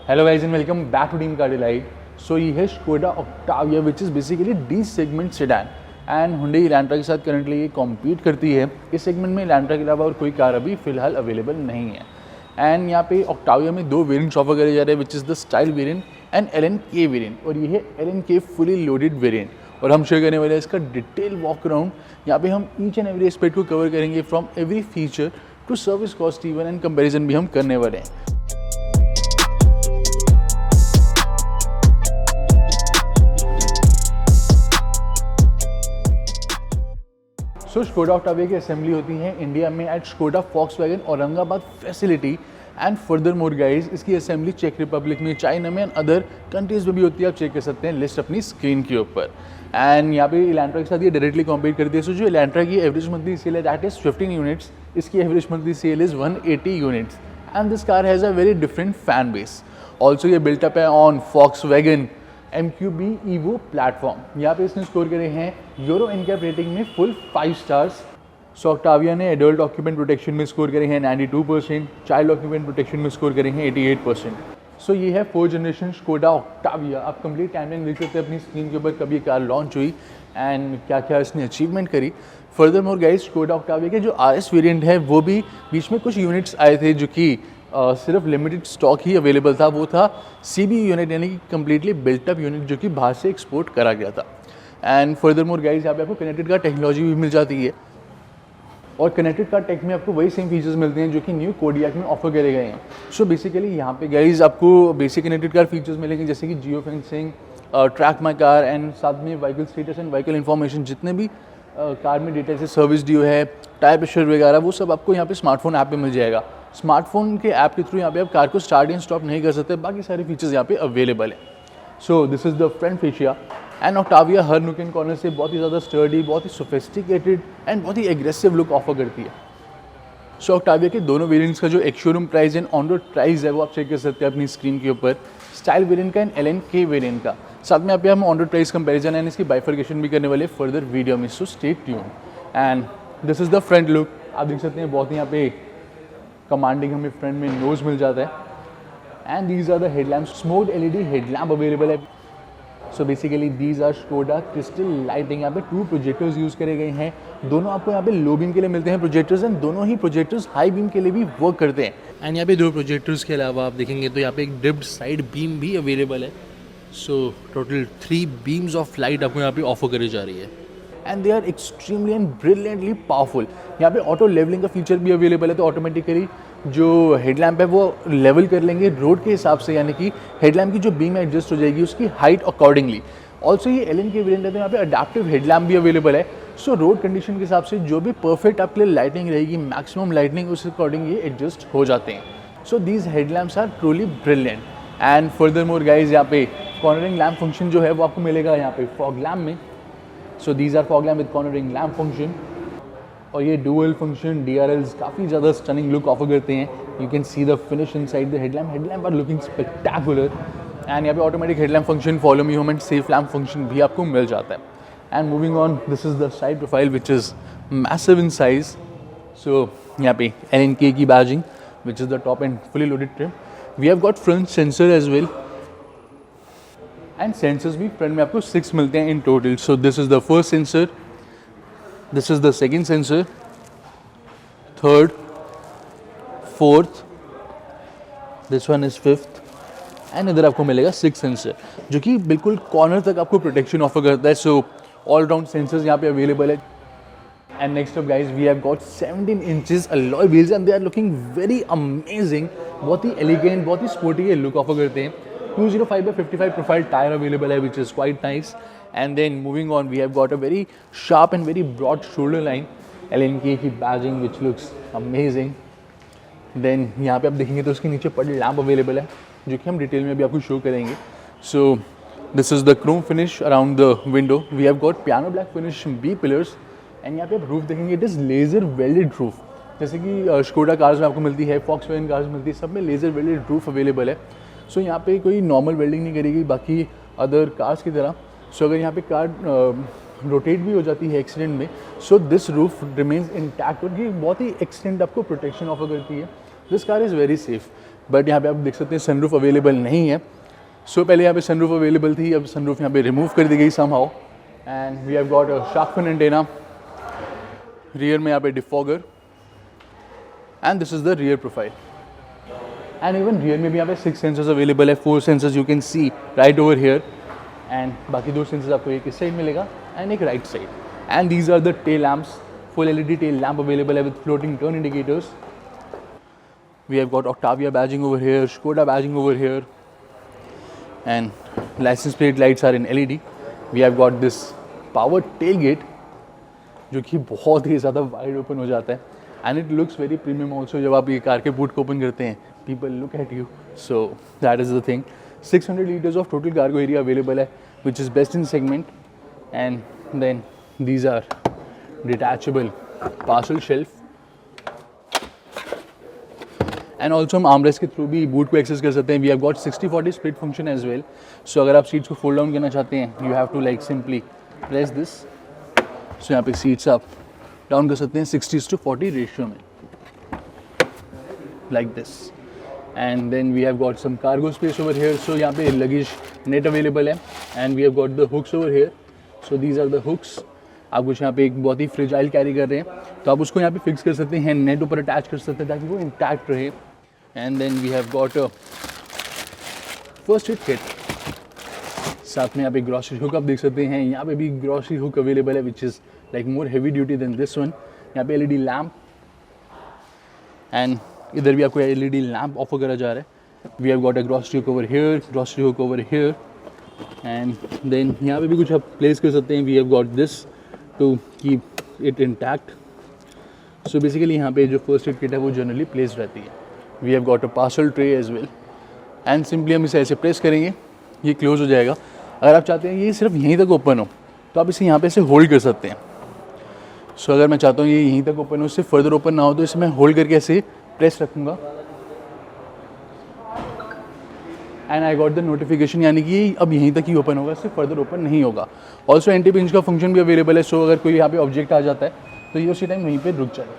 Hello guys and welcome back to Team Car Delight. So ये है Skoda Octavia which is basically D segment sedan and Hyundai Elantra के साथ currently ये compete करती है। इस सेगमेंट में Elantra के अलावा और कोई कार अभी फिलहाल अवेलेबल नहीं है। एंड यहाँ पे Octavia में दो वेरिएंट्स ऑफर करे जा रहे हैं विच is the style variant and LNK variant, और ये है LNK फुली लोडेड वेरिएंट। और हम शेयर करने वाले हैं इसका डिटेल वॉक अराउंड। यहाँ पे हम ईच एंड एवरी एस्पेक्ट को कवर करेंगे from every feature to service cost even and comparison भी हम करने वाले हैं। सो Skoda Octavia की असेंबली होती है इंडिया में at Skoda Volkswagen Aurangabad facility and further more guys इसकी असेंबली चेक रिपब्लिक में, चाइना में एंड अदर कंट्रीज में भी होती है। आप चेक कर सकते हैं लिस्ट अपनी स्क्रीन के ऊपर। एंड यहाँ पे Elantra के साथ ये डायरेक्टली कॉम्पीट करती है। सो जो Elantra की एवरेज मंथली सेल है दैट इज 15 यूनिट्स, इसकी average monthly cell is 180 units and this car has a very different fan base. Also ये बिल्टअप है on Volkswagen MQB Evo platform. यहाँ पे इसने स्कोर करे हैं यूरो NCAP रेटिंग में फुल 5 स्टार्स। सो Octavia ने एडल्ट ऑक्यूपेंट प्रोटेक्शन में स्कोर करे हैं 92%, चाइल्ड ऑक्यूपेंट प्रोटेक्शन में स्कोर करे हैं 88%। सो ये है 4th जनरेशन Skoda Octavia। आप कंप्लीट टाइमलाइन देख सकते हैं अपनी स्क्रीन के ऊपर कब ये कार लॉन्च हुई एंड क्या क्या इसने अचीवमेंट करी। Further more guys Skoda Octavia के जो RS वेरिएंट है वो भी बीच में कुछ यूनिट्स आए थे जो कि सिर्फ लिमिटेड स्टॉक ही अवेलेबल था। वो था CB यूनिट यानी कि कम्प्लीटली बिल्टअप यूनिट जो कि बाहर से एक्सपोर्ट करा गया था। एंड फर्दर मोर गाइज यहाँ पे आपको कनेक्टेड कार टेक्नोलॉजी भी मिल जाती है और कनेक्टेड कार टेक में आपको वही सेम फीचर्स मिलते हैं जो कि न्यू कोडियाक में ऑफर करे गए हैं। सो बेसिकली यहाँ पे गाइज आपको बेसिक कनेक्टेड कार फीचर्स मिलेंगे जैसे कि geo fencing, track my car and साथ में vehicle status and vehicle information, जितने भी कार में डिटेल्स है, सर्विस ड्यू है, टायर प्रेशर वगैरह, वो सब आपको यहाँ पे स्मार्टफोन ऐप पे मिल जाएगा। स्मार्टफोन के ऐप के थ्रू यहाँ पे आप कार को स्टार्ट एंड स्टॉप नहीं कर सकते, बाकी सारे फीचर्स यहाँ पे अवेलेबल है। So this is the front fascia and Octavia हर नुक एंड कॉर्नर से बहुत ही ज़्यादा स्टर्डी, बहुत ही सोफिस्टिकेटेड एंड बहुत ही एग्रेसिव लुक ऑफर करती है। सो Octavia के दोनों वेरिएंट्स का जो एक showroom price and on road price है वो आप चेक कर सकते हैं अपनी स्क्रीन के ऊपर, स्टाइल वेरिएंट का एंड LNK वेरिएंट का। साथ में यहाँ पे हम on road price comparison and इसकी बाइफर्केशन भी करने वाले फर्दर वीडियो में, so stay tune. And this is the front look. आप देख सकते हैं बहुत ही यहाँ पे कमांडिंग हमें फ्रंट में नोज मिल जाता है and these are the headlamp, smoked LED headlamp available है। So basically these are Skoda crystal lighting. यहाँ पे 2 प्रोजेक्टर्स यूज़ करे गए हैं, दोनों आपको यहाँ पे लो बीम के लिए मिलते हैं प्रोजेक्टर्स एंड दोनों ही प्रोजेक्टर्स हाई बीम के लिए भी वर्क करते हैं। एंड यहाँ पे 2 प्रोजेक्टर्स के अलावा आप देखेंगे तो यहाँ पे एक डिप्ड साइड बीम भी अवेलेबल है। So total 3 beams of light आपको यहाँ पे ऑफर करी जा रही है and they are extremely and brilliantly powerful. यहाँ पे ऑटो लेवलिंग का फीचर भी अवेलेबल है, तो ऑटोमेटिकली जो हेडलैम्प है वो लेवल कर लेंगे रोड के हिसाब से, यानी कि हेडलैम्प की जो बीम एडजस्ट हो जाएगी उसकी हाइट अकॉर्डिंगली। ऑल्सो ये LNK वेरिएंट है तो यहाँ पे अडेप्टिव हेडलैम्प भी अवेलेबल है। सो रोड कंडीशन के हिसाब से जो भी परफेक्ट आपके लिए लाइटिंग रहेगी, मैक्सिमम लाइटिंग, उस अकॉर्डिंग ये एडजस्ट हो जाते हैं। So these headlamps are truly brilliant and further more guys यहाँ पे कॉर्नरिंग लैम्प फंक्शन जो है वो आपको मिलेगा यहाँ पे फॉग लैम्प में। So these are fog lamp with cornering lamp function और ये डुअल फंक्शन DRLs काफ़ी ज़्यादा स्टनिंग लुक ऑफर करते हैं। You can see the finish inside the headlamp are looking spectacular and यहाँ पे automatic headlamp function, follow me home and safe lamp function भी आपको मिल जाता है। And moving on, this is the side profile which is massive in size. So यहाँ पे LNK की badging which is the top and fully loaded trim. We have got front sensor as well and sensors भी front में आपको 6 मिलते हैं in total. So this is the first sensor, this is the second sensor, third, fourth, this one is fifth and इधर आपको मिलेगा 6 sensor जो कि बिल्कुल कॉर्नर तक आपको प्रोटेक्शन ऑफर करता है। सो ऑल राउंड सेंसर्स यहाँ पे अवेलेबल है। And next up guys we have got 17 inches alloy wheels and they are looking very amazing. बहुत ही एलिगेंट, बहुत ही स्पोर्टी ये लुक ऑफर करते हैं। 205/55 प्रोफाइल टायर अवेलेबल है which is quite nice. And then moving on we have got a very sharp and very broad shoulder line, LNK की badging which looks amazing. Then यहाँ पे आप देखेंगे तो उसके नीचे पड लैम्प अवेलेबल है जो कि हम डिटेल में भी आपको शो करेंगे। So this is the chrome finish around the window. We have got piano black finish B pillars and यहाँ पे आप रूफ देखेंगे it is laser welded roof, जैसे कि Skoda कार्स में आपको मिलती है, Volkswagen कार्स में मिलती है, सब में लेज़र वेल्डेड रूफ अवेलेबल है। सो यहाँ पे कोई नॉर्मल वेल्डिंग नहीं करेगी बाकी अदर कार्स की तरह। सो अगर यहाँ पे कार रोटेट भी हो जाती है एक्सीडेंट में, so this roof remains intact और ये बहुत ही एक्सटेंड आपको प्रोटेक्शन ऑफर करती है। This car is very safe but यहाँ पे आप देख सकते हैं सनरूफ अवेलेबल नहीं है। सो पहले यहाँ पे सनरूफ अवेलेबल थी, अब सनरूफ यहाँ पे रिमूव कर दी गई somehow. And we have got a shark fin antenna, rear में यहाँ पे defogger, and this is the rear profile. And even rear में भी यहाँ पे 6 सेंसर्स अवेलेबल है, 4 sensors you can see right over here, and बाकी 2 सेंसर्स आपको एक इस साइड मिलेगा एंड एक right side. And these are the tail lamps, full LED tail lamp available है with floating turn indicators. We have got Octavia badging over here, Skoda badging over here, and license plate lights are in LED. We have got this power tailgate जो कि बहुत ही ज़्यादा wide open हो जाता है, and it looks very premium also. जब आप ये कार के बूट को ओपन करते हैं, people look at you, so that is the thing. 600 litres of total cargo area available है, which is best in segment. And then these are detachable parcel shelf, and also हम armrest के through भी boot को access कर सकते हैं। We have got 60-40 split function as well. So अगर आप सीट्स को फोल्ड डाउन करना चाहते हैं, you have to like simply press this. सो यहाँ पे सीट्स आप डाउन कर सकते हैं 60:40 रेशियो में, like this. And then we have got some cargo space over here. So यहाँ पे लगेज नेट अवेलेबल है, and we have got the hooks over here. So these are the hooks. आप कुछ यहाँ पे एक बहुत ही फ्रेजाइल कैरी कर रहे हैं तो आप उसको यहाँ पे फिक्स कर सकते हैं, नेट ऊपर अटैच कर सकते हैं ताकि वो इंटैक्ट रहे। And then we have got a first aid kit, साथ में यहाँ पे ग्रॉसरी हुक आप देख सकते हैं। यहाँ पे भी ग्रॉसरी हुक अवेलेबल है which is like more heavy duty than this one. यहाँ पे LED लैम्प, एंड इधर भी आपको LED लैम्प ऑफर करा जा रहा है। We have got a grocery hook over here, grocery hook over here, and then यहाँ पे भी कुछ आप प्लेस कर सकते हैं। We have got this to keep it intact. So basically यहाँ पे जो फर्स्ट एड किट है वो जनरली प्लेस रहती है। We have got a parcel tray as well, and simply हम इसे ऐसे प्रेस करेंगे, ये क्लोज हो जाएगा। अगर आप चाहते हैं ये सिर्फ यहीं तक ओपन हो तो आप इसे यहाँ पे से होल्ड कर सकते हैं। सो अगर मैं चाहता हूँ ये यहीं तक ओपन हो, इससे फर्दर ओपन ना हो, तो इसे मैं होल्ड करके ऐसे प्रेस रखूँगा, and I got the notification, यानी कि अब यहीं तक ही ओपन होगा, इससे फर्दर ओपन नहीं होगा। ऑल्सो एंटी पिंच का फंक्शन भी अवेलेबल है। सो अगर कोई यहाँ पे ऑब्जेक्ट आ जाता है तो ये उसी टाइम वहीं पे रुक जाएगा।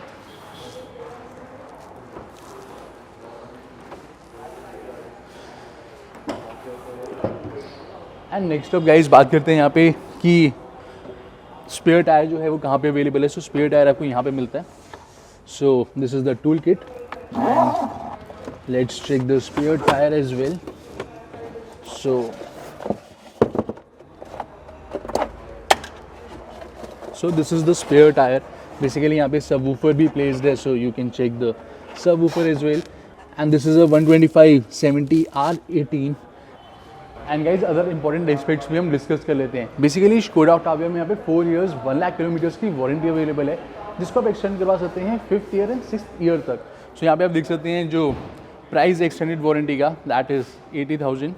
एंड नेक्स्ट अप गाइस बात करते हैं यहाँ पे कि स्पेयर टायर जो है वो कहाँ पे अवेलेबल है। सो स्पेयर टायर आपको यहाँ पे मिलता है। So this is the tool kit, let's check the spare tyre as well. So this is the spare tire. Basically यहाँ पे subwoofer भी placed है, so you can check the subwoofer as well. And this is a 125/70 R18. And guys other important aspects भी हम discuss कर लेते हैं। Basically Skoda Octavia में यहाँ पे 4 years 1 लाख किलोमीटर्स की वारंटी अवेलेबल है, जिसको आप एक्सटेंड करवा सकते हैं 5th year and 6th year तक। सो यहाँ पे आप देख सकते हैं जो प्राइस एक्सटेंडेड वारंटी का, that is 80,000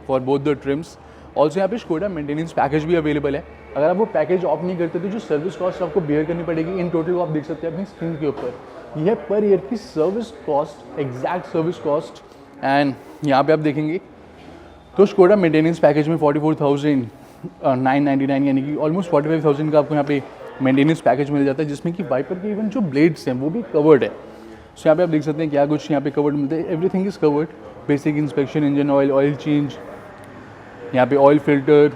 for both the TRIMS. Also यहाँ पे स्कोडा मेंटेनेंस पैकेज भी अवेलेबल है। अगर आप वो पैकेज ऑफ नहीं करते तो जो सर्विस कॉस्ट आपको बेयर करनी पड़ेगी, इन टोटल आप देख सकते हैं अपनी स्क्रीन के ऊपर, यह पर ईयर की service cost, exact service cost. And यहाँ पे आप देखेंगे तो स्कोडा मेंटेनेंस पैकेज में 44,999 यानी कि ऑलमोस्ट 45,000 का आपको यहाँ पे मेंटेनेंस पैकेज मिल जाता है, जिसमें कि वाइपर के इवन जो ब्लेड्स हैं वो भी कवर्ड है। सो यहाँ पे आप देख सकते हैं क्या कुछ यहाँ पे कवर्ड मिलता है। Everything is covered, basic inspection, engine oil, oil change, यहाँ पे oil filter,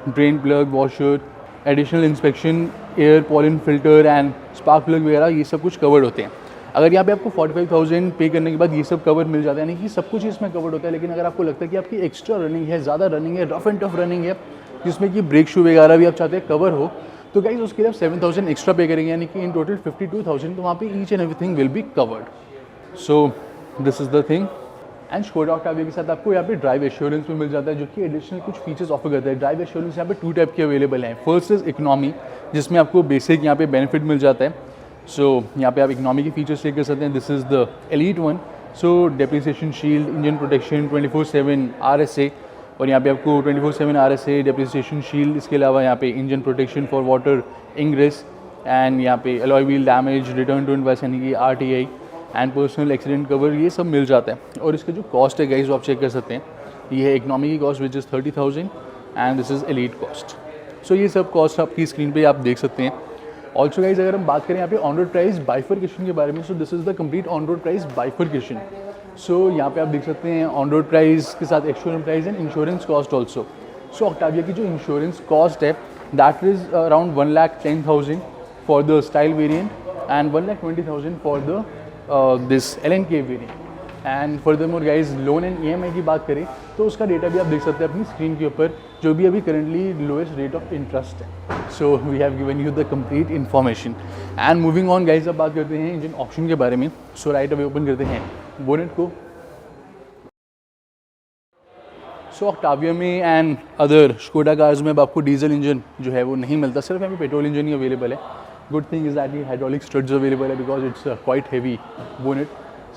drain plug, washer, additional inspection, air pollen filter and spark plug वगैरह, ये सब कुछ कवर्ड होते हैं। अगर यहाँ पे आपको 45,000 पे करने के बाद ये सब कवर मिल जाता है, यानी कि सब कुछ इसमें कवर्ड होता है। लेकिन अगर आपको लगता है कि आपकी एक्स्ट्रा रनिंग है, ज़्यादा रनिंग है, रफ एंड टफ रनिंग है, जिसमें कि ब्रेक शू वगैरह भी आप चाहते हैं कवर हो, तो गाइस उसके लिए आप 7,000 एक्स्ट्रा पे करेंगे, यानी कि इन टोटल 52,000। तो वहाँ पे each and everything will be covered. So this is the thing. And Skoda Octavia के साथ आपको यहाँ पे ड्राइव एश्योरेंस भी मिल जाता है, जो कि एडिशनल कुछ फीचर्स ऑफर करता है। ड्राइव एश्योरेंस यहाँ पे 2 टाइप के अवेलेबल हैं। फर्स्ट इज इकोनॉमी, जिसमें आपको बेसिक यहाँ पे बेनिफिट मिल जाता है। सो यहाँ पे आप इकोनॉमी के फीचर्स चेक कर सकते हैं। This is the elite one. So depreciation shield, engine protection, 24/7 RSA, और यहाँ पे आपको 24/7 RSA डेप्रिसिएशन शील्ड, इसके अलावा यहाँ पे engine protection for water ingress, and यहाँ पे alloy wheel damage, return to invest यानी कि RTI, and personal accident cover, ये सब मिल जाता है। और इसका जो कॉस्ट है गाइस वो आप चेक कर सकते हैं। ये है इकोनॉमी की cost which is 30,000 and this is elite cost. So ये सब कॉस्ट आपकी स्क्रीन पे आप देख सकते हैं। ऑल्सो गाइस अगर हम बात करें यहाँ पे ऑन रोड प्राइस बाइफरकेशन के बारे में, so this is the complete on road price bifurcation. So यहाँ पे आप देख सकते हैं ऑन रोड प्राइस के साथ ex-showroom price and insurance cost also. So Octavia की जो इंश्योरेंस कॉस्ट है that is around 1,10,000 for the style variant and 1,20,000 for the this LNK variant. And furthermore guys loan and EMI की बात करें तो उसका डेटा भी आप देख सकते हैं अपनी स्क्रीन के ऊपर, जो भी अभी currently lowest rate of interest है. So we have given you the complete information. And moving on guys, अब बात करते हैं इंजन ऑप्शन के बारे में. सो राइट अवे ओपन करते हैं बोनेट को. सो ऑक्टाविया में एंड अदर स्कोडा कार्स में अब आपको डीजल इंजन जो है वो नहीं मिलता, सिर्फ यहाँ पे पेट्रोल इंजन ही अवेलेबल है. गुड थिंग इज़ दैट ये हाइड्रोलिक स्टड्स अवेलेबल है because it's quite heavy bonnet.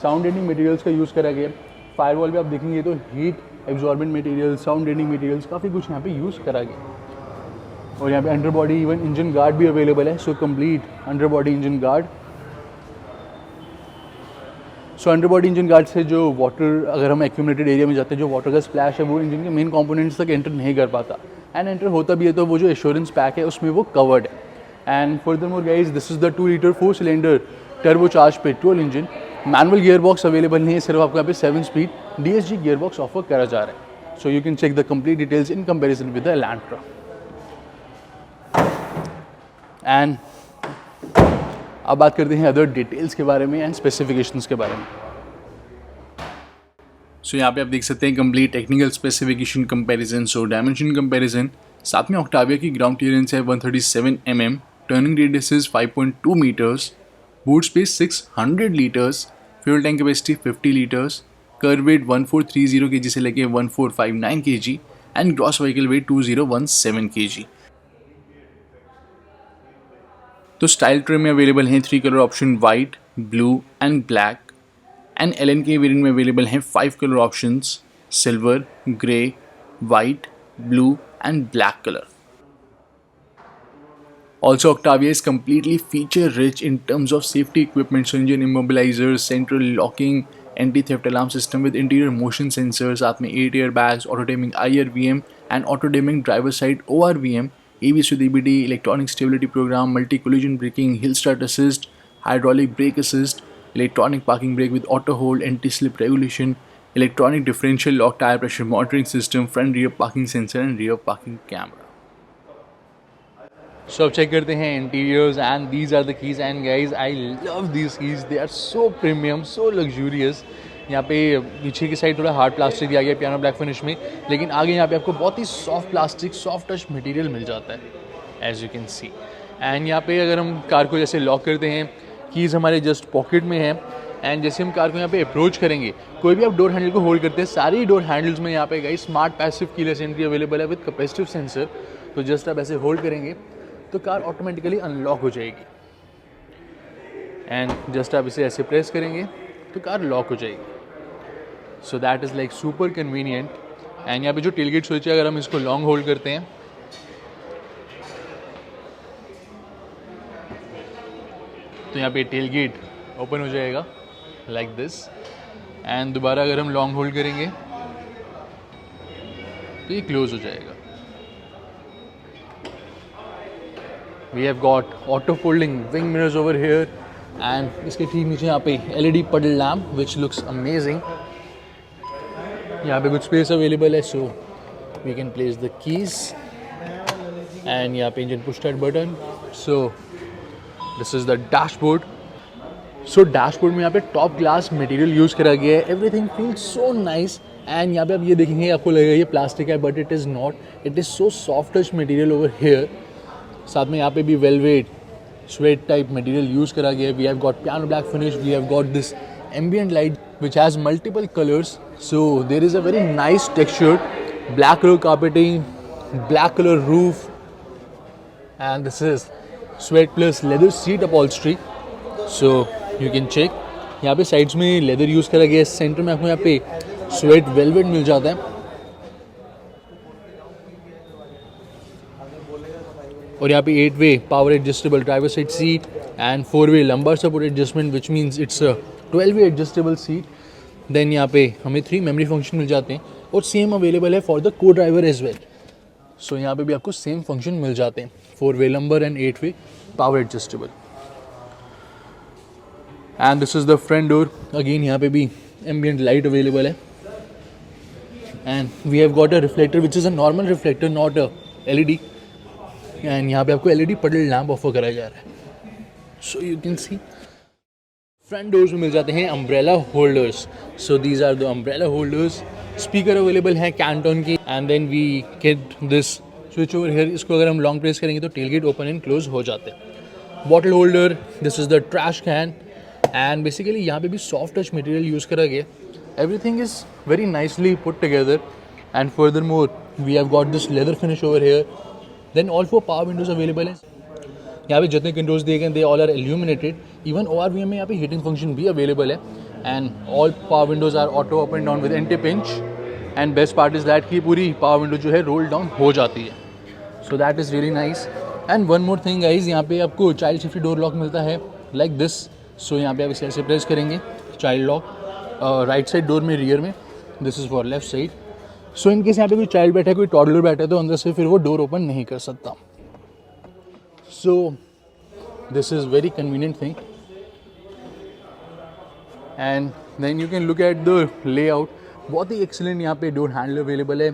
Sound rating materials का यूज़ करा गया. फायरवॉल पे आप देखेंगे तो heat absorbent material, sound rating materials काफ़ी कुछ यहाँ पे यूज़ करा गया. और यहाँ पे under body even engine guard भी अवेलेबल है. So complete under body engine guard. So under body engine guard से जो वाटर, अगर हम एक्यूमुलेटेड एरिया में जाते हैं, जो वाटर का स्प्लैश है वो इंजन के मेन कंपोनेंट्स तक एंटर नहीं कर पाता. एंड एंटर होता भी है तो वो जो एश्योरेंस पैक है उसमें वो कवर्ड है. And furthermore guys this is the 2 litre 4 cylinder turbocharge petrol engine. Manual gear box available नहीं है, सिर्फ आपको यहाँ पे 7 speed DSG gear box offer करा जा रहा है. So you can check the complete details in comparison with the Elantra. And अब बात करते हैं अदर डिटेल्स के बारे में एंड स्पेसिफिकेशंस के बारे में. सो यहाँ पे आप देख सकते हैं complete technical specification comparison, so dimension comparison. साथ में ऑक्टाविया की ग्राउंड क्लियरेंस है 137 mm, turning radius is 5.2 metres, boot space 600 litres, fuel tank capacity 50 litres, kerb weight 1430 kg से लेके 1459 kg and gross vehicle weight 2017 kg. तो style trim में available हैं 3 colour options, white, blue and black. And LNK variant में available हैं 5 colour options, silver, grey, white, blue and black colour. Also, Octavia is completely feature rich in terms of safety equipment, so engine immobilizers, central locking, anti-theft alarm system with interior motion sensors, साथ में 8 airbags, auto-dimming IRVM and auto-dimming driver side ORVM, ABS with EBD, electronic stability program, multi-collision braking, hill start assist, hydraulic brake assist, electronic parking brake with auto hold, anti-slip regulation, electronic differential lock tire pressure monitoring system, front rear parking sensor and rear parking camera. सो अब check करते हैं interiors and these are the keys. And guys I love these keys, they are so premium, so luxurious. यहाँ पे पीछे की side थोड़ा hard plastic दिया गया पियानो ब्लैक फिनिश में, लेकिन आगे यहाँ पे आपको बहुत ही soft plastic, soft touch material मिल जाता है as you can see. And यहाँ पे अगर हम कार को जैसे लॉक करते हैं, कीज़ हमारे जस्ट पॉकेट में है. एंड जैसे हम कार को यहाँ पे अप्रोच करेंगे, कोई भी आप डोर हैंडल को होल्ड करते हैं, सारी डोर हैंडल्स में यहाँ पे guys smart passive keyless entry available है विद कैपेसिटिव सेंसर. तो जस्ट आप ऐसे होल्ड करेंगे तो कार ऑटोमेटिकली अनलॉक हो जाएगी. एंड जस्ट आप इसे ऐसे प्रेस करेंगे तो कार लॉक हो जाएगी. सो that is like super convenient. And यहाँ पे जो टेलगेट स्विच है, अगर हम इसको लॉन्ग होल्ड करते हैं तो यहाँ पे टेलगेट ओपन हो जाएगा लाइक दिस. एंड दोबारा अगर हम लॉन्ग होल्ड करेंगे तो ये क्लोज हो जाएगा. We have got auto folding wing mirrors over here and इसके ठीक नीचे यहाँ पे LED puddle lamp which looks amazing. यहाँ पे कुछ स्पेस अवेलेबल है, so we can place the keys and यहाँ पे engine push start button. So this is the dashboard. So dashboard में यहाँ पे top glass material यूज़ करा गया है. Everything feels so nice. And यहाँ पे आप ये देखेंगे आपको लगेगा ये प्लास्टिक है, but it is not. It is so soft touch material over here. साथ में यहाँ पे भी velvet suede type material use करा गया है. We have got piano black finish, we have got this ambient light which has multiple colours. So there is a very nice texture, black colour carpeting, black colour roof and this is suede plus leather seat upholstery. So you can check यहाँ पे sides में leather use करा गया है. Centre में आपको यहाँ पे स्वेट वेलवेट मिल जाता है. और यहाँ पे 8-वे power adjustable driver side seat and 4-वे lumbar support adjustment which means it's 12-वे adjustable seat. Then यहाँ पे हमें 3 मेमोरी फंक्शन मिल जाते हैं और सेम अवेलेबल है for the co driver as well. So यहाँ पे भी आपको सेम फंक्शन मिल जाते हैं, 4-वे lumbar and eight way power adjustable. And this is the front door. Again यहाँ पे भी एम्बियंट लाइट अवेलेबल है, and we have got a reflector which is a normal reflector, not a LED, and यहाँ पे आपको LED पडल lamp offer कराया जा रहा है. So you can see front doors में मिल जाते हैं umbrella holders. So these are the umbrella holders. Speaker available है कैंटन की, and then we get this switch over here. इसको अगर हम लॉन्ग प्रेस करेंगे तो tail gate open and close हो जाते हैं. Bottle holder, this is the trash can, and basically यहाँ पे भी सॉफ्ट टच मटेरियल यूज़ करा गया. Everything is very nicely put together, and further more we have got this leather finish over here. Then all 4 power windows available हैं. यहाँ पे जितने controls दिए गए they all are illuminated. Even ORVM में यहाँ पे हीटिंग फंक्शन भी अवेलेबल है, and all power windows are auto up and down with anti pinch. And best part is that कि पूरी पावर विंडो जो है रोल डाउन हो जाती है. सो that is really nice. And one more thing guys, यहाँ पे आपको चाइल्ड सेफ्टी डोर लॉक मिलता है लाइक दिस. सो यहाँ पे आप इसे ऐसे प्रेस करेंगे, child lock right side door में, रियर में. This is for left side. So in case यहाँ पे कोई चाइल्ड बैठा है, कोई टॉडलर बैठा है, तो अंदर से फिर वो डोर ओपन नहीं कर सकता. So this is very convenient thing, and then you can look at the layout. बहुत ही excellent यहाँ पे डोर हैंडल अवेलेबल है,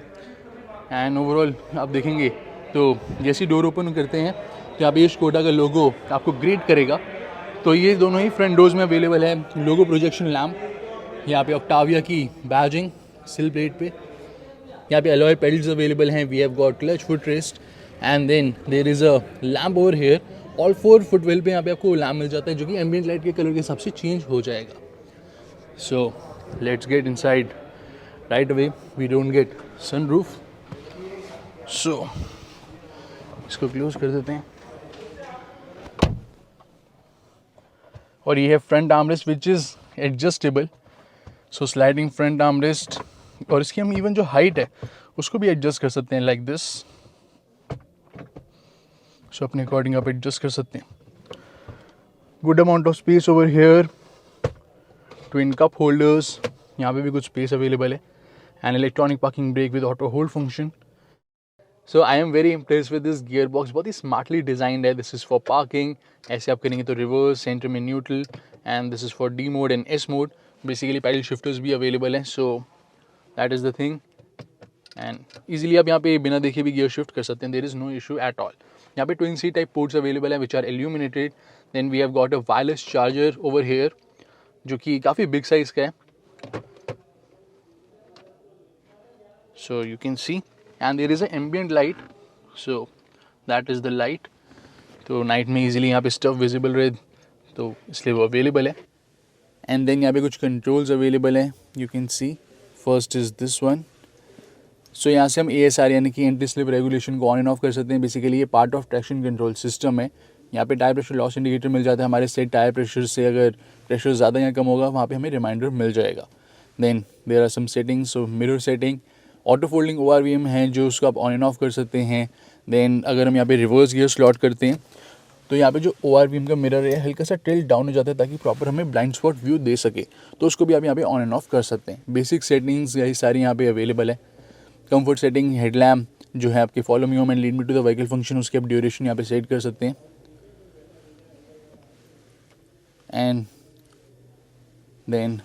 एंड ओवरऑल आप देखेंगे तो जैसे डोर ओपन करते हैं तो यहाँ पे ये स्कोडा का लोगो आपको ग्रेट करेगा. तो ये दोनों ही फ्रंट डोर्स में अवेलेबल है. लोगो प्रोजेक्शन लैम्प, यहाँ पे ऑक्टाविया की बैजिंग सिल प्लेट पे. यहाँ पे अलॉय पेडल्स अवेलेबल हैं. We have got clutch foot rest, and then there is a lamp over here. All 4 footwell पे यहाँ पे आपको लैम्प मिल जाता है, जो कि एम्बियंट लाइट के कलर के हिसाब से चेंज हो जाएगा. So let's get inside right away. We don't get sunroof, so इसको क्लोज कर देते हैं. और ये है front armrest which is adjustable. So sliding front armrest, और इसकी हम इवन जो हाइट है उसको भी एडजस्ट कर सकते हैं लाइक दिस. सो अपने अकॉर्डिंग आप एडजस्ट कर सकते हैं. Good amount of space over hair. Twin cup holders, यहाँ पे भी कुछ स्पेस अवेलेबल है, and electronic parking brake with auto hold function. So I am very impress with this gear box. बहुत ही स्मार्टली डिजाइंड है. This is for parking. ऐसे आप करेंगे तो रिवर्स, सेंटर में neutral, and this is for D mode and S mode. Basically paddle shifters भी available हैं. सो that is the thing, and easily आप यहाँ पे बिना देखे भी गियर शिफ्ट कर सकते हैं. There is no issue at all. यहाँ पे twin C type ports available हैं which are illuminated. Then we have got a wireless charger over here, जो कि काफ़ी बिग साइज़ का है. So you can see, and there is a ambient light. So that is the light. तो night में easily यहाँ पे stuff visible रहे, तो इसलिए वो अवेलेबल है. एंड देन यहाँ पे कुछ कंट्रोल्स अवेलेबल हैं. You can see first is this one. So यहाँ से हम ASR यानी कि एंटी स्लिप रेगुलेशन को ऑन एंड ऑफ कर सकते हैं. बेसिकली ये part of traction control system है. यहाँ पे टायर प्रेशर लॉस इंडिकेटर मिल जाता है हमारे सेट टायर प्रेशर से. अगर प्रेशर ज़्यादा या कम होगा वहाँ पे हमें रिमाइंडर मिल जाएगा. Then there are some settings. So mirror setting, auto folding ORVM है जो उसको आप ऑन एंड ऑफ कर सकते हैं. देन अगर हम यहाँ पे रिवर्स गियर स्लॉट करते हैं तो यहाँ पे जो ORVM का मिरर है हल्का सा टिल्ट डाउन हो जाता है ताकि प्रॉपर हमें ब्लाइंड स्पॉट व्यू दे सके. तो उसको भी आप यहाँ पे ऑन एंड ऑफ कर सकते हैं. बेसिक सेटिंग्स यही सारी यहाँ पे अवेलेबल है. कंफर्ट सेटिंग, हेडलैम्प जो है आपके follow me home and lead me to the vehicle function, उसके आप ड्यूरेशन यहाँ पे सेट कर सकते हैं. And then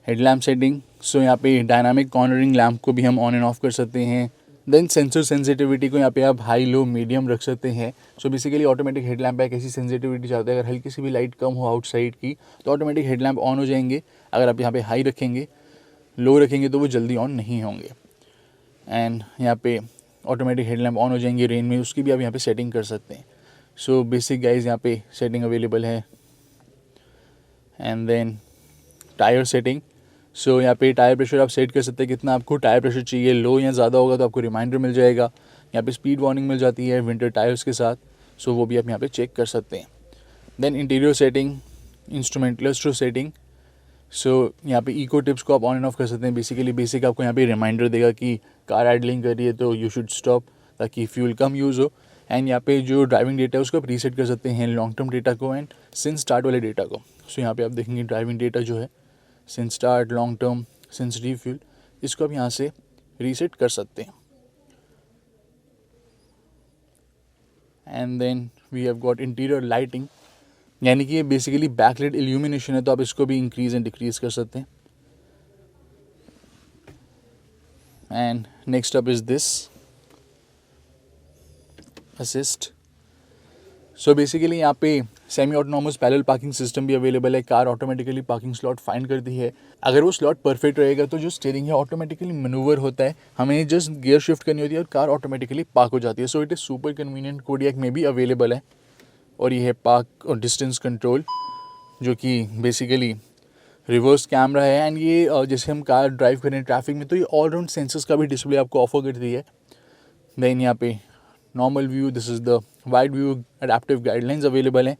headlamp setting. So यहाँ पे डायनामिक कॉर्नरिंग लैम्प को भी हम ऑन एंड ऑफ कर सकते हैं. देन सेंसर सेंसिटिविटी को यहाँ पे आप हाई लो मीडियम रख सकते हैं. सो बेसिकली ऑटोमेटिक हेडलैम्प है, कैसी सेंसिटिविटी चाहते हैं. अगर हल्की सी भी लाइट कम हो आउटसाइड की तो ऑटोमेटिक हेडलैम्प ऑन हो जाएंगे. अगर आप यहाँ पे हाई रखेंगे, लो रखेंगे तो वो जल्दी ऑन नहीं होंगे. एंड यहाँ पे ऑटोमेटिक हेडलैम्प ऑन हो जाएंगे रेन में, उसकी भी आप यहाँ पे सेटिंग कर सकते हैं. सो बेसिक गाइज यहाँ पे सेटिंग अवेलेबल है. And then tyre setting. So यहाँ पे टायर प्रेशर आप सेट कर सकते हैं कितना आपको टायर प्रेशर चाहिए. लो या ज़्यादा होगा तो आपको रिमाइंडर मिल जाएगा. यहाँ पे स्पीड वार्निंग मिल जाती है विंटर टायर्स के साथ. सो वो भी आप यहाँ पे चेक कर सकते हैं. Then interior setting, instrument cluster setting. So यहाँ पे इको टिप्स को आप ऑन एंड ऑफ कर सकते हैं. बेसिकली बेसिक आपको यहाँ पे रिमाइंडर देगा कि कार आइडलिंग कर रही है तो यू शुड स्टॉप, ताकि फ्यूल कम यूज़ हो. एंड यहाँ पे जो ड्राइविंग डेटा है उसको आप रीसेट कर सकते हैं, लॉन्ग टर्म डेटा को एंड सिंस स्टार्ट वाले डेटा को. सो यहाँ पे आप देखेंगे ड्राइविंग डेटा जो है since start, long term, since refuel, इसको आप यहाँ से रीसेट कर सकते हैं. And then we have got interior lighting. यानी कि ये बेसिकली बैकलाइट इल्यूमिनेशन है, तो आप इसको भी इंक्रीज एंड डिक्रीज कर सकते हैं। And next up is this assist. So basically यहाँ पे semi autonomous parallel parking system भी अवेलेबल है। Car automatically parking slot find करती है। अगर वो स्लॉट परफेक्ट रहेगा तो जो स्टीयरिंग है ऑटोमेटिकली मैनूवर होता है, हमें जस्ट गियर शिफ्ट करनी होती है और कार ऑटोमेटिकली पार्क हो जाती है। So it is super convenient. Kodiak में भी अवेलेबल है। और ये है पार्क और डिस्टेंस कंट्रोल, जो कि बेसिकली रिवर्स कैमरा है। एंड ये जैसे हम कार ड्राइव करें ट्रैफिक में तो ये ऑल राउंड सेंसर्स का भी डिस्प्ले आपको ऑफर करती है। देन यहाँ पे normal view, this is the wide view, adaptive guidelines available हैं।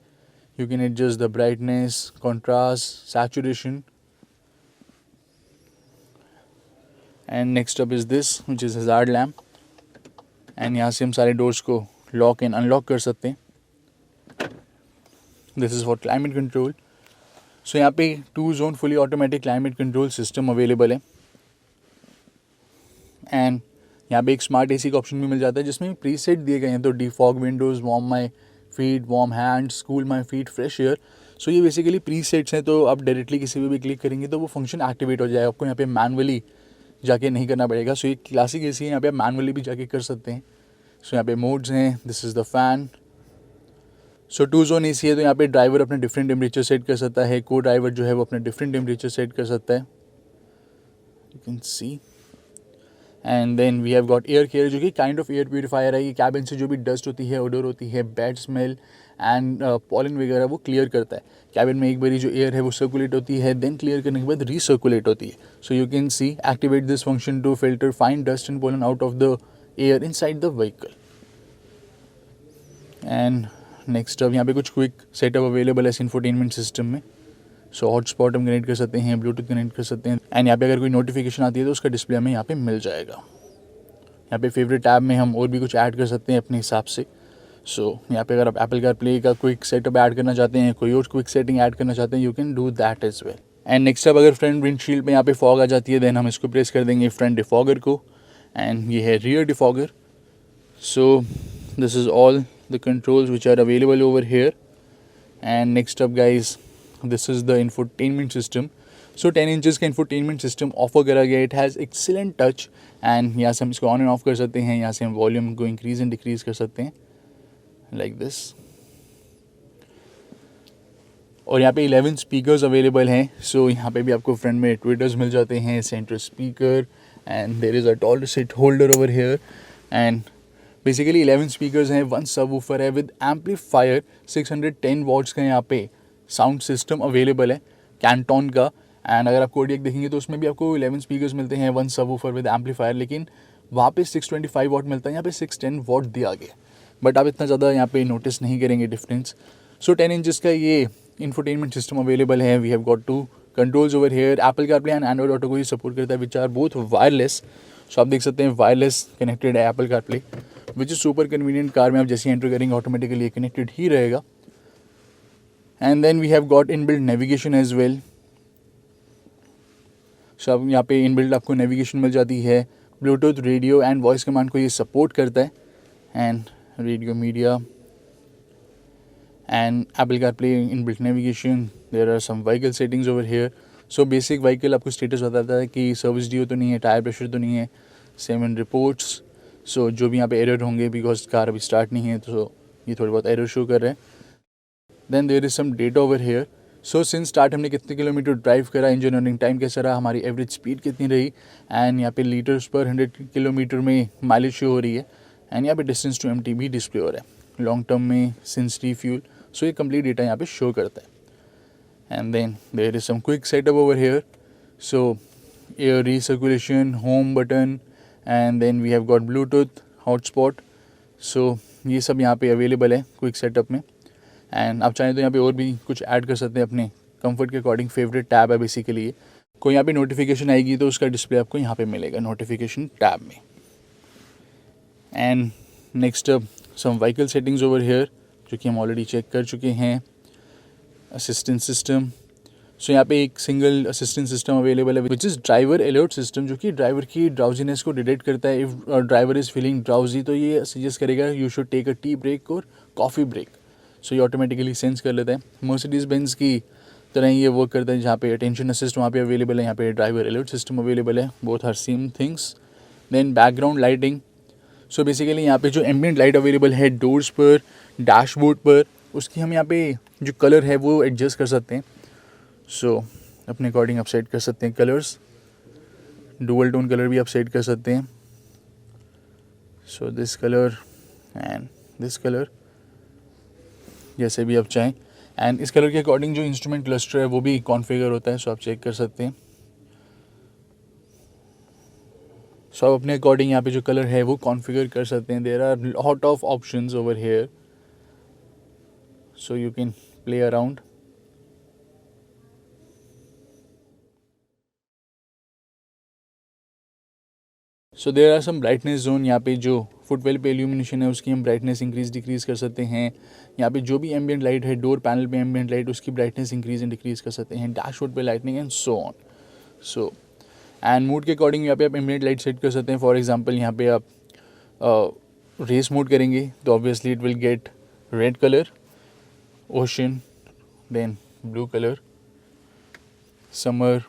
You can adjust the brightness, contrast, saturation. And next up is this which is hazard lamp. And यहाँ से हम सारे डोर्स को लॉक एंड अनलॉक कर सकते हैं। This is for climate control. So यहाँ पे 2 zone fully automatic climate control system available है। एंड यहाँ पे एक स्मार्ट एसी का ऑप्शन भी मिल जाता है जिसमें प्रीसेट दिए गए हैं, तो defog windows, warm my feet, warm hands, cool my feet, fresh air. So ये बेसिकली प्रीसेट्स हैं, तो आप डायरेक्टली किसी भी क्लिक करेंगे तो वो फंक्शन एक्टिवेट हो जाएगा। आपको यहाँ पे मैनुअली जाके नहीं करना पड़ेगा। सो ये क्लासिक एसी है, यहाँ पे आप मैनुअली भी जाके कर सकते हैं। सो यहाँ पे मोड्स हैं, this is the fan. So 2 zone AC है, तो यहाँ पे ड्राइवर अपने डिफरेंट टेम्परेचर सेट कर सकता है, को ड्राइवर जो है वो अपने डिफरेंट टेम्परेचर सेट कर सकता है। You can see. And then we have got air care, जो कि काइंड ऑफ एयर प्यूरीफायर है। ये कैबिन से जो भी डस्ट होती है, ओडोर होती है, बैड स्मेल एंड पॉलन वगैरह वो क्लियर करता है। कैबिन में एक बारी जो एयर है वो सर्कुलेट होती है, देन क्लियर करने के बाद रीसर्कुलेट होती है। So you can see activate this function to filter fine dust and pollen out of the air inside the vehicle. And next अब यहाँ पे कुछ क्विक सेटअप अवेलेबल है इंफोटेनमेंट सिस्टम में। सो हॉटस्पॉट हम कनेक्ट कर सकते हैं, ब्लूटूथ कनेक्ट कर सकते हैं। एंड यहाँ पे अगर कोई नोटिफिकेशन आती है तो उसका डिस्प्ले हमें यहाँ पे मिल जाएगा। यहाँ पे फेवरेट टैब में हम और भी कुछ ऐड कर सकते हैं अपने हिसाब से। सो यहाँ पे अगर आप एप्पल कार प्ले का क्विक सेटअप ऐड करना चाहते हैं, कोई और क्विक सेटिंग ऐड करना चाहते हैं, you can do that as well. And next अब अगर फ्रंट विंडशील्ड में यहाँ पे फॉग आ जाती है, देन हम इसको प्रेस कर देंगे फ्रंट डिफॉगर को। एंड ये है rear defogger. So this is all the controls which are available over here. And next up guys, this is the infotainment system. So 10 inches का infotainment system ऑफर करा गया। it has excellent touch and यहाँ से हम इसको on and off कर सकते हैं। यहाँ से हम वॉल्यूम को इंक्रीज एंड डिक्रीज कर सकते हैं लाइक दिस। और यहाँ पे 11 स्पीकर्स अवेलेबल हैं। सो यहाँ पे भी आपको फ्रंट में ट्विटर्स मिल जाते हैं, centre speaker, and there is a tall seat holder over here. And basically 11 speakers हैं, 1 सबवूफर है विद एम्पलीफायर, 610 वॉट्स का यहाँ पे साउंड सिस्टम अवेलेबल है कैंटोन का। एंड अगर आप कोडियक देखेंगे तो उसमें भी आपको 11 स्पीकर्स मिलते हैं, 1 सबवूफर विद एम्पलीफायर, लेकिन वहाँ पे 625 वॉट मिलता है, यहाँ पे 610 वॉट दिया गया। बट आप इतना ज़्यादा यहाँ पे नोटिस नहीं करेंगे डिफरेंस। सो 10 इंचज़ का ये इंफोटेनमेंट सिस्टम अवेलेबल है। We have got 2 controls over here. Apple CarPlay and Android Auto को ही सपोर्ट करता है, which are both wireless. So आप देख सकते हैं वायरलेस कनेक्टेड है Apple CarPlay, which is super convenient. Car में आप जैसे एंटर करेंगे ऑटोमेटिकली ये कनेक्टेड ही रहेगा। And then we have got inbuilt navigation as well. So अब यहाँ पे इनबिल्ट आपको नेविगेशन मिल जाती है। Bluetooth, radio and voice command को ये सपोर्ट करता है। And radio, media and Apple CarPlay, inbuilt navigation. There are some vehicle settings over here. So basic vehicle आपको स्टेटस बताता है कि सर्विस ड्यू तो नहीं है, टायर प्रेशर तो नहीं है, 7 रिपोर्ट्स। सो जो भी यहाँ पे एरर होंगे, बिकॉज कार अभी स्टार्ट नहीं है तो ये थोड़े बहुत एरर शो कर रहे हैं। Then there is some data over here. So since start हमने कितने किलोमीटर ड्राइव करा, इंजन रनिंग टाइम कैसा रहा, हमारी एवरेज स्पीड कितनी रही, एंड यहाँ पे लीटर्स पर 100 किलोमीटर में माइलेज शो हो रही है। एंड यहाँ पे डिस्टेंस टू एमटी भी डिस्प्ले हो रहा है लॉन्ग टर्म में सिंस रीफ्यूल। सो ये कंप्लीट डेटा यहाँ पे शो करता है। And then there is some quick setup over here. So air recirculation, home button, and then we have got Bluetooth, hotspot. So ये सब यहाँ पे अवेलेबल है क्विक सेटअप में। एंड आप चाहें तो यहाँ पे और भी कुछ ऐड कर सकते हैं अपने कंफर्ट के अकॉर्डिंग। फेवरेट टैब है बेसिकली ये। कोई यहाँ पे नोटिफिकेशन आएगी तो उसका डिस्प्ले आपको यहाँ पे मिलेगा नोटिफिकेशन टैब में। And next sum vehicle settings over here, जो कि हम ऑलरेडी चेक कर चुके हैं। Assistant system. सो यहाँ पे एक सिंगल असिस्टेंट सिस्टम अवेलेबल है which is driver alert system, जो कि ड्राइवर की ड्राउजीनेस को डिटेक्ट करता है। If driver is feeling drowsy तो ये सजेस्ट करेगा you should take a tea break और कॉफ़ी ब्रेक। सो ये ऑटोमेटिकली सेंस कर लेता है। मर्सिडीज़ बेंज की तरह ही ये वर्क करता है, जहाँ पे अटेंशन असिस्ट वहाँ पे अवेलेबल है, यहाँ पे ड्राइवर अलर्ट सिस्टम अवेलेबल है, both are same things. Then background lighting, so basically यहाँ पे जो एम्बिएंट लाइट अवेलेबल है डोर्स पर, डैशबोर्ड पर, उसकी हम यहाँ पे जो कलर है वो एडजस्ट कर सकते हैं। सो अपने अकॉर्डिंग आप सेट कर सकते हैं कलर्स, डुअल टोन कलर भी आप सेट कर सकते हैं। So this colour and this colour, जैसे भी आप चाहें। एंड इस कलर के अकॉर्डिंग जो इंस्ट्रूमेंट क्लस्टर है वो भी कॉन्फ़िगर होता है, सो आप चेक कर सकते हैं। सो आप अपने अकॉर्डिंग यहाँ पे जो कलर है वो कॉन्फ़िगर कर सकते हैं। There are lot of options over here, so you can play around. So there are some brightness zone, यहाँ पे जो फुटवेल पे इल्यूमिनेशन है उसकी हम ब्राइटनेस इंक्रीज डिक्रीज़ कर सकते हैं। यहाँ पे जो भी एम्बिएंट लाइट है, डोर पैनल पे एम्बिएंट लाइट, उसकी ब्राइटनेस इंक्रीज एंड डिक्रीज़ कर सकते हैं। डैशबोर्ड पे lightning and so on. So and mood के अकॉर्डिंग यहाँ पे आप एम्बिएंट लाइट सेट कर सकते हैं। फॉर एग्जांपल यहाँ पे आप रेस मोड करेंगे तो obviously it will get red colour, ocean, then blue colour, summer.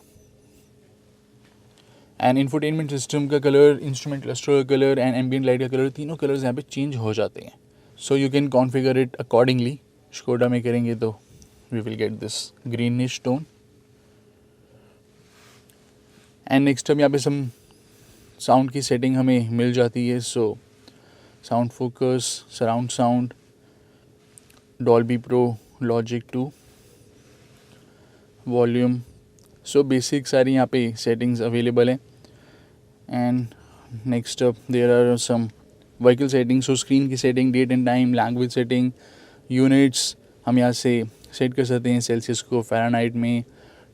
And infotainment system का कलर, इंस्ट्रूमेंट क्लस्टर का कलर एंड एम्बिएंट लाइट का कलर, तीनों कलर्स यहाँ पे चेंज हो जाते हैं। So you can configure it accordingly. Skoda में करेंगे तो we will get this greenish tone. And next अब यहाँ पे सम साउंड की सेटिंग हमें मिल जाती है। So sound focus, surround sound, Dolby pro, logic 2, volume. So basic सारी यहाँ पे सेटिंग्स अवेलेबल हैं। And next up there are some vehicle setting. So screen की setting, date and time, language setting, units हम यहाँ से सेट कर सकते हैं। सेल्सियस को फ़ारेनहाइट में,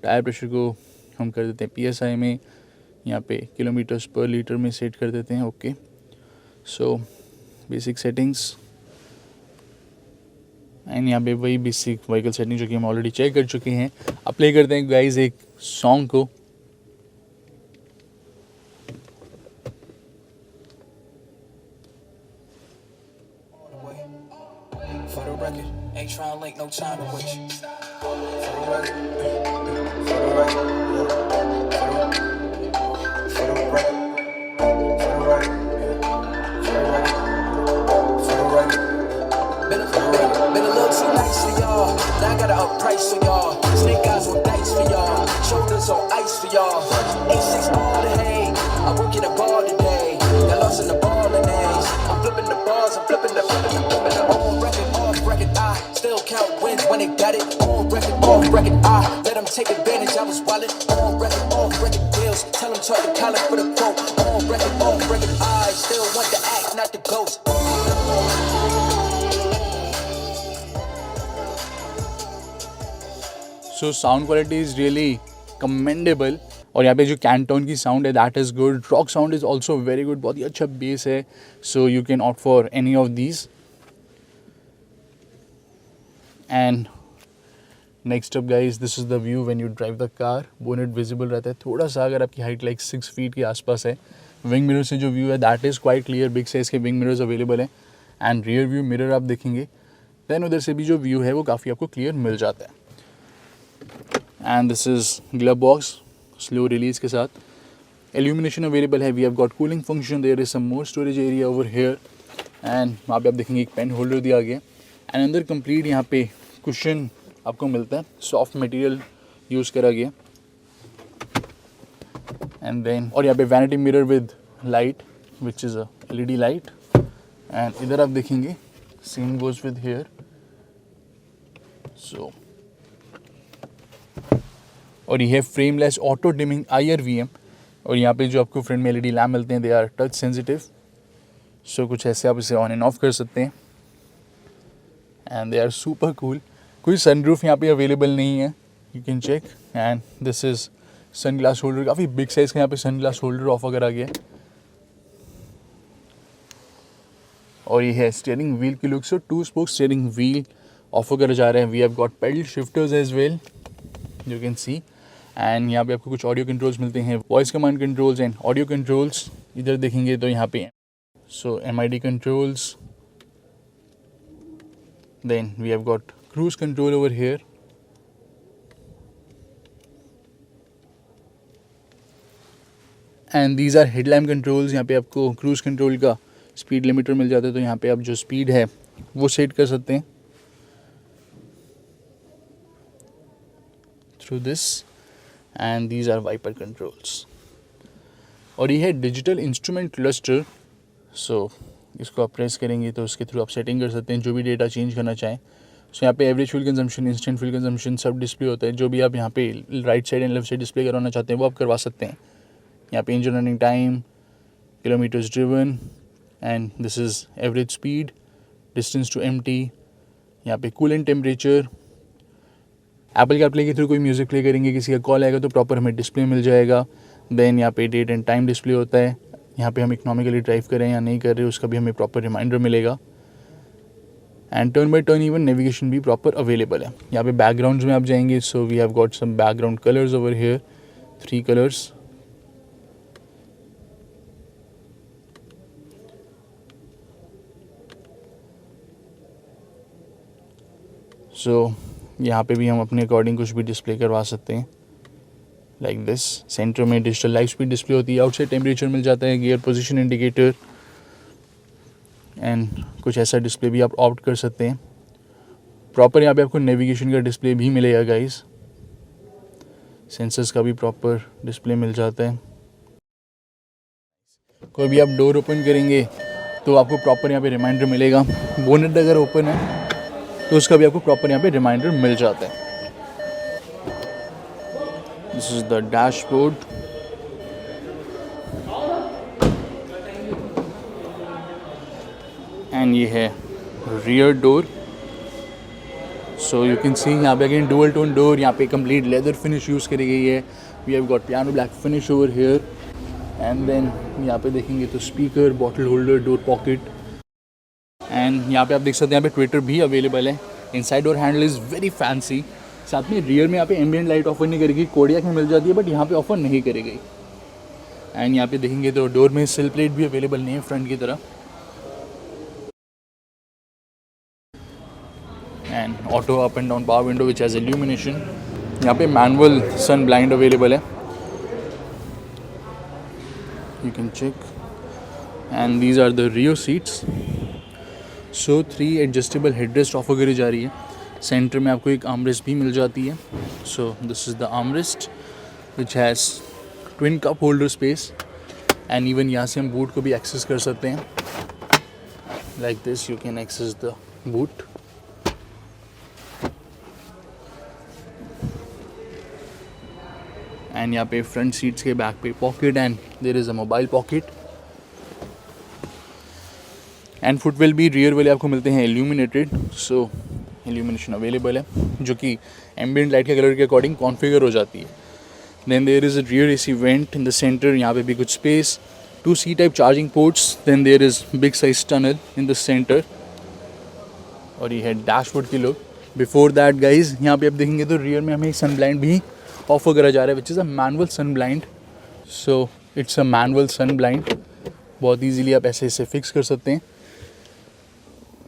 टायर प्रेशर को हम कर देते हैं PSI में, यहाँ पे किलोमीटर्स पर लीटर में सेट कर देते हैं। Okay, so basic settings. And यहाँ पे वही बेसिक व्हीकल सेटिंग जो कि हम ऑलरेडी चेक कर चुके हैं। अब प्ले करते हैं गाइज एक सॉन्ग को। Ain't trying to link no time to waste. Been a little too nice for y'all. Now I gotta up price for y'all. Snake eyes on dice for y'all. Shoulders on ice for y'all. A6 all the hay. I work in a bar today. Got lost in the ball and A's. I'm flipping the bars. I'm flipping the on record, off record. I still count wins when they got it. On record, off record. I let them take advantage. I was wildin'. On record, off record deals. Tell them talk to Colin for the quote. On record, off record. I still want the act, not the ghost. So sound quality is really commendable. और यहाँ पे जो Canton की sound है that is good. Rock sound is also very good, बहुत ही अच्छा base है। So you can opt for any of these. And next up guys, this is the view when you drive the car. Bonnet visible रहता है थोड़ा सा, अगर आपकी height like 6 feet के आसपास है। विंग मिरर से जो व्यू है that is quite clear, big size के विंग मिरर्स अवेलेबल हैं। एंड रियर व्यू मिरर आप देखेंगे, दैन उधर से भी जो व्यू है वो काफ़ी आपको क्लियर मिल जाता है। And this is glove box slow release के साथ। एल्यूमिनेशन अवेलेबल है। We have got cooling function, there is some more storage area over here. And वहाँ पे आप देखेंगे एक पेन होल्डर दिया गया। एंड अंदर कंप्लीट यहाँ पे कुशन आपको मिलता है, सॉफ्ट मटेरियल यूज़ करा गया। एंड देन और यहाँ पे vanity mirror with light which is a LED light. And इधर आप देखेंगे सेम गोज विद हेयर। सो और ये है फ्रेमलेस ऑटो डिमिंग IRVM। और यहाँ पे जो आपको फ्रंट में LED लैम्प मिलते हैं दे आर टच सेंसिटिव। सो कुछ ऐसे आप इसे ऑन एंड ऑफ कर सकते हैं। And they are super cool. कोई सनरूफ यहाँ पे अवेलेबल नहीं है, you can check. And this is sun glass holder, काफ़ी बिग साइज़ का यहाँ पे सन ग्लास होल्डर ऑफर करा गया है। और ये है स्टीयरिंग व्हील की look. So 2 spoke steering wheel offer करे जा रहे हैं। We have got paddle shifters as well, you can see. And यहाँ पे आपको कुछ ऑडियो कंट्रोल्स मिलते हैं, voice command controls and audio controls इधर देखेंगे तो यहाँ पे। So MID controls, Then we have got cruise control over here. And these are headlamp controls. यहाँ पे आपको cruise control का speed limiter मिल जाता है, तो यहाँ पे आप जो speed है वो सेट कर सकते हैं through this. And these are wiper controls. और ये है डिजिटल इंस्ट्रूमेंट क्लस्टर. सो इसको आप प्रेस करेंगे तो उसके थ्रू आप सेटिंग कर सकते हैं जो भी डेटा चेंज करना चाहें. सो यहाँ पे average fuel consumption, instant fuel consumption सब डिस्प्ले होता है. जो भी आप यहाँ पे right side and left side display करवाना चाहते हैं वो आप करवा सकते हैं. यहाँ पे engine running time, kilometres driven, and this is average speed, distance to empty. यहाँ पे कूलेंट टेम्परेचर. एप्पल कारप्ले के थ्रू कोई म्यूज़िक प्ले करेंगे, किसी का कॉल आएगा तो प्रॉपर हमें डिस्प्ले मिल जाएगा. देन यहाँ पे डेट एंड टाइम डिस्प्ले होता है. यहाँ पे हम इकोनॉमिकली ड्राइव कर रहे हैं या नहीं कर रहे उसका भी हमें प्रॉपर रिमाइंडर मिलेगा. And turn by turn even navigation भी प्रॉपर अवेलेबल है. यहाँ पे बैकग्राउंड्स में आप जाएंगे, so we have got some background colours over here, 3 colours. So यहाँ पे भी हम अपने अकॉर्डिंग कुछ भी डिस्प्ले करवा सकते हैं लाइक दिस. सेंटर में डिजिटल लाइव स्पीड डिस्प्ले होती है. आउटसाइड टेम्परेचर मिल जाता है, गियर पोजीशन इंडिकेटर, एंड कुछ ऐसा डिस्प्ले भी आप ऑप्ट कर सकते हैं. प्रॉपर यहाँ पे आपको नेविगेशन का डिस्प्ले भी मिलेगा गाइस. सेंसर्स का भी प्रॉपर डिस्प्ले मिल जाता है. कोई भी आप डोर ओपन करेंगे तो आपको प्रॉपर यहाँ पे रिमाइंडर मिलेगा. बोनेट अगर ओपन है तो उसका भी आपको प्रॉपर यहाँ पे रिमाइंडर मिल जाता है. This is the dashboard. And ये है rear door. So you can सी यहाँ पे अगेन डुअल टोन डोर. यहाँ पे कंप्लीट लेदर फिनिश यूज़ करी गई है. We have got piano black finish over here. And then यहाँ पे देखेंगे तो speaker, bottle holder, door pocket. And यहाँ पे आप देख सकते हैं यहाँ पे ट्विटर भी अवेलेबल है. Inside door handle is very fancy. साथ में रियर में यहाँ पे एम्बिएंट लाइट ऑफर नहीं करेगी. कोडियाक में मिल जाती है बट यहाँ पे ऑफर नहीं करेगी. एंड यहाँ पे देखेंगे तो डोर में सिल प्लेट भी अवेलेबल नहीं है फ्रंट की तरह. And auto up and down power window which has illumination. यहाँ पे मैनुअल सन ब्लाइंड अवेलेबल है, you can check. And these are the rear seats. So 3 adjustable headrest offer करी जा रही है. सेंटर में आपको एक आर्मरेस्ट भी मिल जाती है. So this is the armrest which has twin cup holder space. And even यहाँ से हम बूट को भी एक्सेस कर सकते हैं like this. You can access the boot. And यहाँ पे फ्रंट सीट्स के बैक पे pocket, and there is a mobile pocket. And footwell भी रियर वाले आपको मिलते हैं इल्यूमिनेटेड. सो इल्यूमिनेशन अवेलेबल है जो कि एम्बिएंट लाइट के कलर के अकॉर्डिंग कॉन्फ़िगर हो जाती है. Then there is a rear AC vent in the centre. यहाँ पे भी कुछ space, 2 C type charging ports. Then there is big size tunnel in the centre. और ये है डैशबोर्ड की लुक. बिफोर दैट गाइज यहाँ पे आप देखेंगे तो रियर में हमें सन ब्लाइंड भी ऑफर करा जा रहा है which is a manual sun blind. So it's a manual sun blind. बहुत ईजीली आप ऐसे इसे फिक्स कर सकते हैं.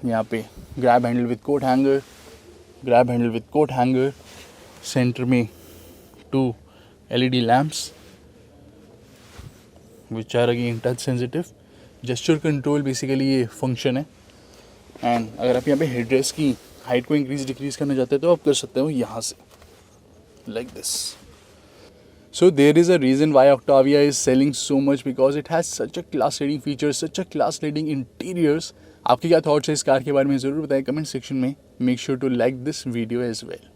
यहाँ पे grab handle with coat hanger, grab handle with coat hanger. Centre में 2 LED lamps which are again touch sensitive. Gesture control basically ये फंक्शन है. एंड अगर आप यहाँ पे हेडरेस्ट की हाइट को इंक्रीज डिक्रीज करना चाहते हैं तो आप कर सकते हो यहाँ से like this. So there is a reason why Octavia is selling so much because it has such a class leading features, such a class leading interiors. आपके क्या थॉट्स है इस कार के बारे में ज़रूर बताएं कमेंट सेक्शन में. Make sure to like this video as well.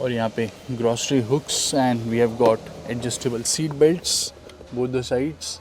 और यहाँ पे grocery hooks, and we have got adjustable seat belts both the sides.